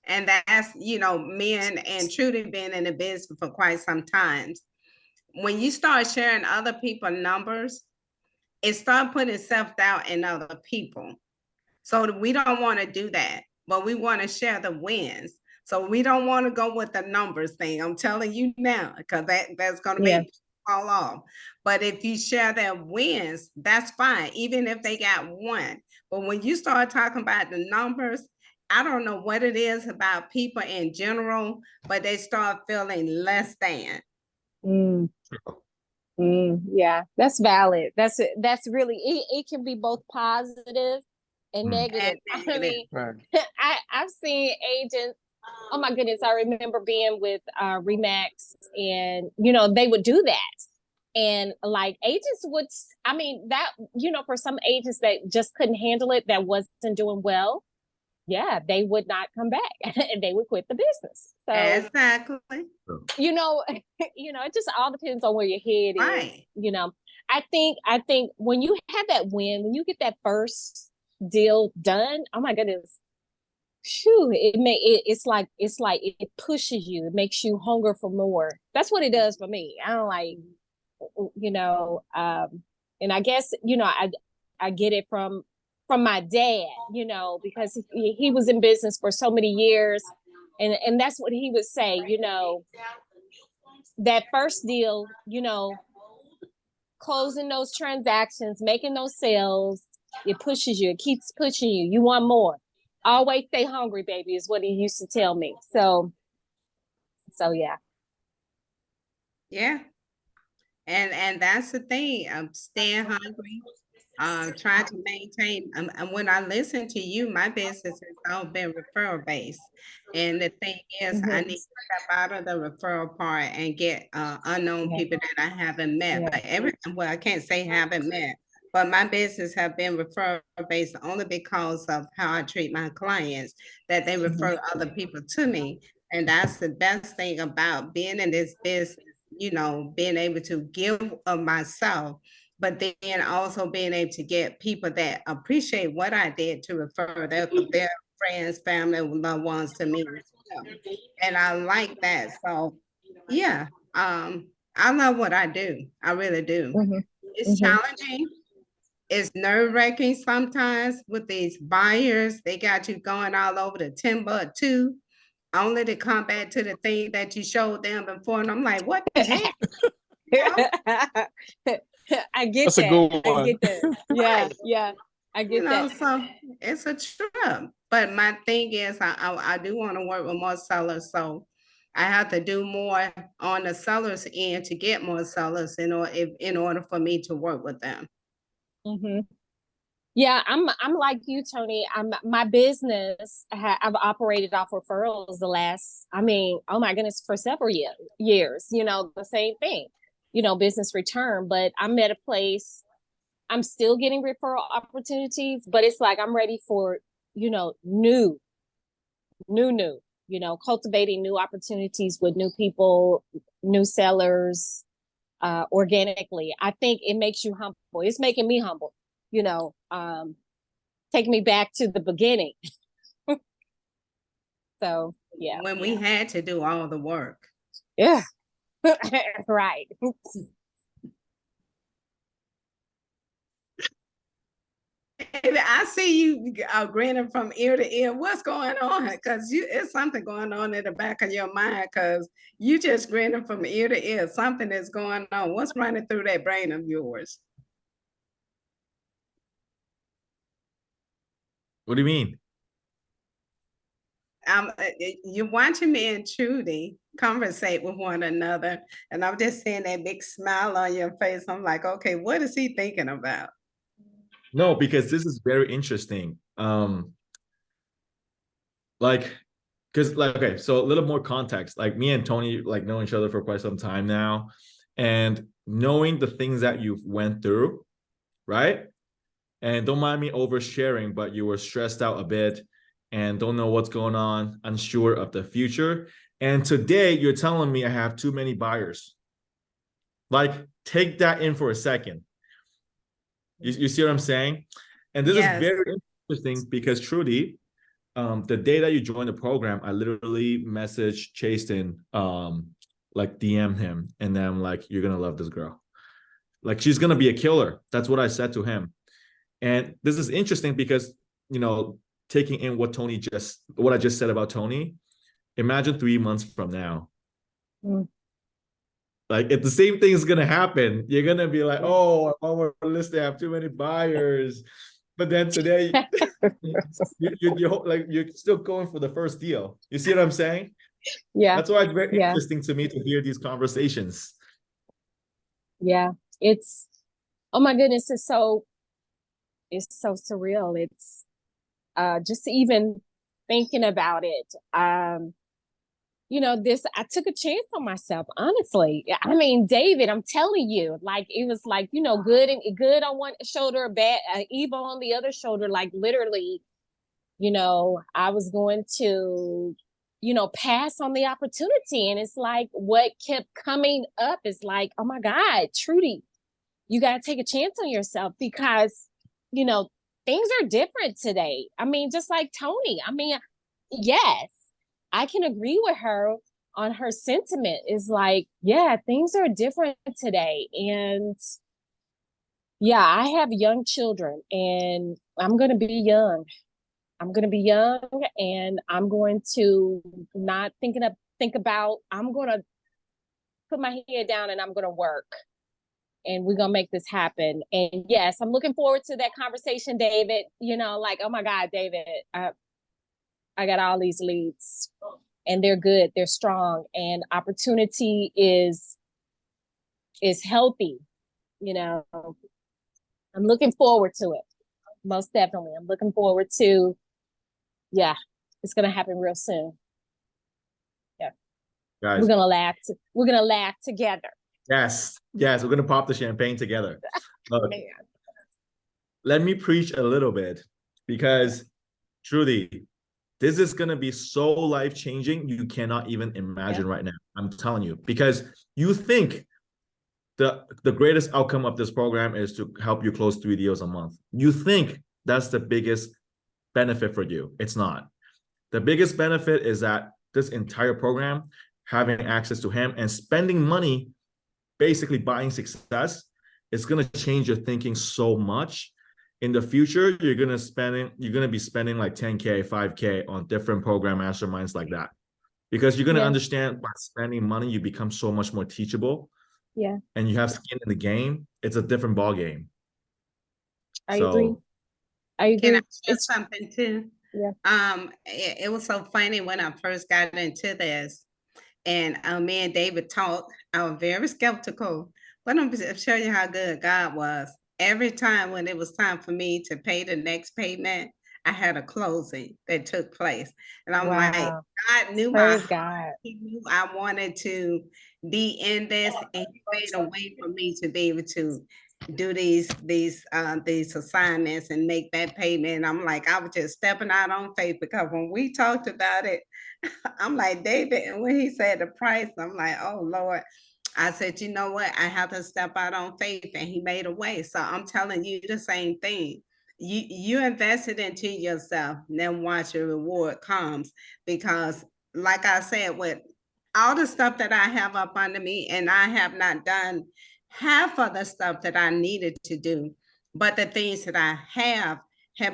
and that's, you know, men and Trudy been in the business for quite some time. When you start sharing other people's numbers, it start putting self-doubt in other people. So we don't want to do that, but we want to share the wins. So we don't want to go with the numbers thing. I'm telling you now, because that's going to make fall off. But if you share their wins, that's fine, even if they got one. But when you start talking about the numbers, I don't know what it is about people in general, but they start feeling less than. Yeah, that's valid. That's really it can be both positive and negative. I mean, I've seen agents. Oh my goodness, I remember being with Remax, and you know they would do that, and like agents would. I mean that, you know, for some agents that just couldn't handle it, that wasn't doing well, yeah, they would not come back and they would quit the business. So exactly, you know, you know, it just all depends on where your head is. You know, I think when you have that win, when you get that first deal done, oh my goodness, phew, it's like it pushes you, it makes you hunger for more. That's what it does for me. I don't like, you know, and I guess, you know, I get it from my dad, you know, because he was in business for so many years, and that's what he would say, you know, that first deal, you know, closing those transactions, making those sales, it pushes you, it keeps pushing you. You want more. Always stay hungry, baby, is what he used to tell me. So yeah. Yeah. And that's the thing. I'm staying hungry, trying to maintain. And when I listen to you, my business has all been referral based. And the thing is, I need to step out of the referral part and get unknown people that I haven't met. But well, I can't say haven't met, but my business have been referral based only because of how I treat my clients, that they refer other people to me. And that's the best thing about being in this business, you know, being able to give of myself, but then also being able to get people that appreciate what I did to refer their friends, family, loved ones to me. And I like that. So yeah, I love what I do. I really do. It's challenging. It's nerve-wracking sometimes with these buyers. They got you going all over the Timbuktu. only to come back to the thing that you showed them before. And I'm like, what the heck? I get That's a that. good I one. get that. Yeah, Right. yeah. I get that. So it's a trip. But my thing is, I do want to work with more sellers. So I have to do more on the sellers end to get more sellers in order for me to work with them. Mm-hmm. Yeah, I'm like you, Tony. My business. I've operated off referrals the last. I mean, oh my goodness, for several years. You know, the same thing. You know, business return. But I'm at a place. I'm still getting referral opportunities, but it's like I'm ready for new. You know, cultivating new opportunities with new people, new sellers, organically. I think it makes you humble. It's making me humble. You know, take me back to the beginning. So yeah. When we had to do all the work. Yeah. Right. I see you grinning from ear to ear. What's going on? Because it's something going on in the back of your mind. Because you just grinning from ear to ear. Something is going on. What's running through that brain of yours? What do you mean? You're watching me and Trudy conversate with one another, and I'm just seeing that big smile on your face. I'm like, okay, what is he thinking about? No, because this is very interesting. Okay, so a little more context. Like me and Tony like know each other for quite some time now, and knowing the things that you've went through, right? And don't mind me oversharing, but you were stressed out a bit and don't know what's going on, unsure of the future. And today you're telling me I have too many buyers. Like, take that in for a second. You see what I'm saying? And this is very interesting because Trudy, the day that you joined the program, I literally messaged Chasten, like DM him, and then I'm like, you're gonna love this girl. Like, she's gonna be a killer. That's what I said to him. And this is interesting because, taking in what I just said about Tony, imagine 3 months from now. Like, if the same thing is gonna happen, you're gonna be like, oh, I'm on my list, I have too many buyers. But then today, you're still going for the first deal. You see what I'm saying? Yeah. That's why it's very interesting to me to hear these conversations. Yeah. It's, oh my goodness, it's so surreal. It's just even thinking about it. I took a chance on myself, honestly. I mean, David, I'm telling you, like, it was like, good on one shoulder, bad, evil on the other shoulder. Like, literally, I was going to, pass on the opportunity. And it's like, what kept coming up is like, oh my God, Trudy, you got to take a chance on yourself because, things are different today. I mean, just like Tony, I mean, yes, I can agree with her on her sentiment. Is like, yeah, things are different today. And yeah, I have young children and I'm going to be young. I'm going to be young and I'm going to not think about, I'm going to put my head down and I'm going to work. And we're going to make this happen. And yes, I'm looking forward to that conversation, David. Like, oh my God, David, I got all these leads and they're good. They're strong and opportunity is healthy. I'm looking forward to it. Most definitely. I'm looking forward to, it's going to happen real soon. Yeah. Guys, we're going to laugh together. Yes, we're gonna pop the champagne together. Look, let me preach a little bit because Trudy, this is gonna be so life-changing, you cannot even imagine right now. I'm telling you, because you think the greatest outcome of this program is to help you close 3 deals a month. You think that's the biggest benefit for you. It's not. The biggest benefit is that this entire program, having access to him and spending money, basically buying success, it's going to change your thinking so much. In the future, you're going to be spending like 10K, 5K on different program masterminds like that. because you're going to Yeah. understand by spending money, you become so much more teachable. Yeah, And you have skin in the game. It's a different ball game. I agree. So I Can I agree. share It's something too? yeah. It was so funny when I first got into this, and me and David talked. I was very skeptical, but I'm gonna show you how good God was. Every time when it was time for me to pay the next payment, I had a closing that took place, and I'm like, Wow. God knew my Praise heart. God. He knew I wanted to be in this, and He made a way for me to be able to do these assignments and make that payment. And I'm like, I was just stepping out on faith, because when we talked about it, I'm like, David, and when he said the price, I'm like, oh Lord. I said, you know what? I have to step out on faith, and He made a way. So I'm telling you the same thing. You invested into yourself, then watch your reward comes. Because like I said, with all the stuff that I have up under me, and I have not done half of the stuff that I needed to do, but the things that I have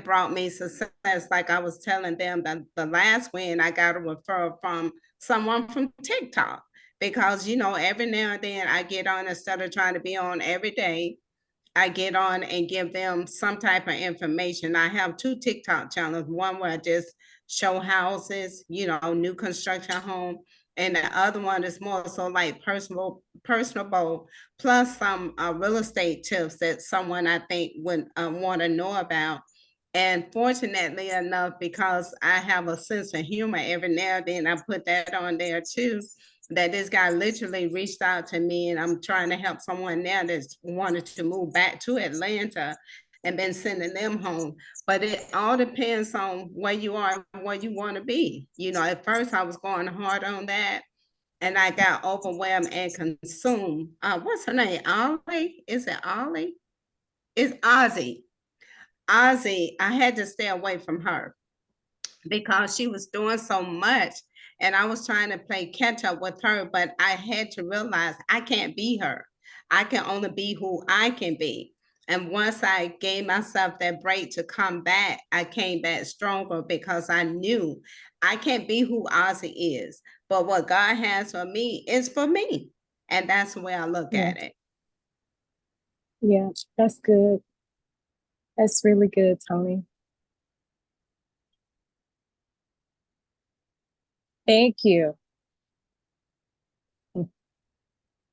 brought me success. Like I was telling them that the last win, I got a referral from someone from TikTok, because every now and then I get on, instead of trying to be on every day, I get on and give them some type of information. I have 2 TikTok channels, one where I just show houses, new construction home, and the other one is more so like personable, plus some real estate tips that someone I think would want to know about. And fortunately enough, because I have a sense of humor, every now and then I put that on there too, that this guy literally reached out to me, and I'm trying to help someone now that's wanted to move back to Atlanta and been sending them home. But it all depends on where you are and where you want to be. At first I was going hard on that, and I got overwhelmed and consumed. What's her name? Ollie? Is it Ollie? It's Ozzy. Ozzy, I had to stay away from her because she was doing so much, and I was trying to play catch up with her, but I had to realize I can't be her. I can only be who I can be. And once I gave myself that break to come back, I came back stronger, because I knew I can't be who Ozzy is, but what God has for me is for me. And that's the way I look Yeah. at it. Yeah, that's good. That's really good, Tony. Thank you.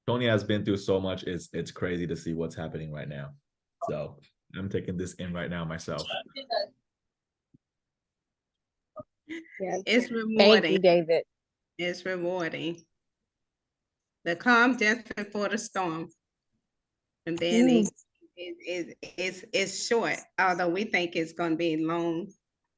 Tony has been through so much. It's crazy to see what's happening right now. So I'm taking this in right now myself. Yeah. It's Thank you, rewarding. David. It's rewarding. The calm just before the storm. And then Mm. it's short. Although we think it's going to be long,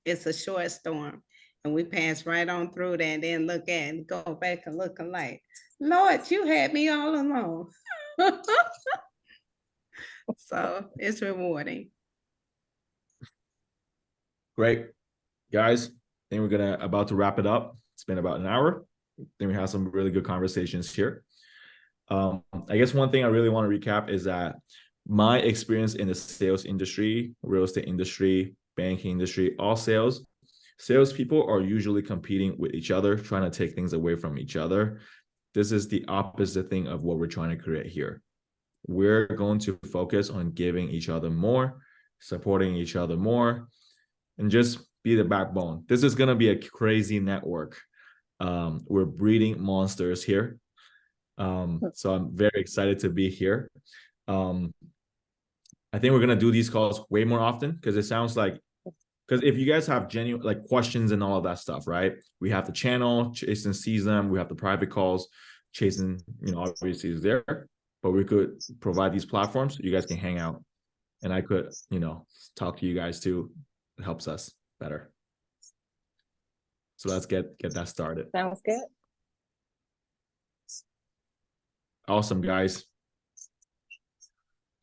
it's a short storm. And we pass right on through that, and then look at and go back and look alike. Lord, you had me all along. So it's rewarding. Great. Guys, I think we're gonna about to wrap it up. It's been about an hour. Then we have some really good conversations here. I guess one thing I really want to recap is that my experience in the sales industry, real estate industry, banking industry, all salespeople are usually competing with each other, trying to take things away from each other. This is the opposite thing of what we're trying to create here. We're going to focus on giving each other more, supporting each other more, and just be the backbone. This is going to be a crazy network. We're breeding monsters here. So I'm very excited to be here. I think we're going to do these calls way more often, because it sounds like, because if you guys have genuine like questions and all of that stuff, right? We have the channel, Jason sees them. We have the private calls, Jason, obviously is there, but we could provide these platforms so you guys can hang out, and I could, talk to you guys too. It helps us better. So let's get that started. Sounds good. Awesome, guys.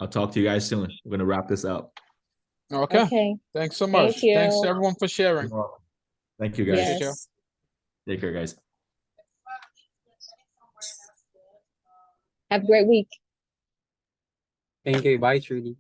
I'll talk to you guys soon. We're gonna wrap this up. Okay. Okay. Thanks so much. Thank Thanks you. everyone for sharing. Thank you, guys. Yes. Take care, guys. Have a great week. Thank you. Bye, Trudy.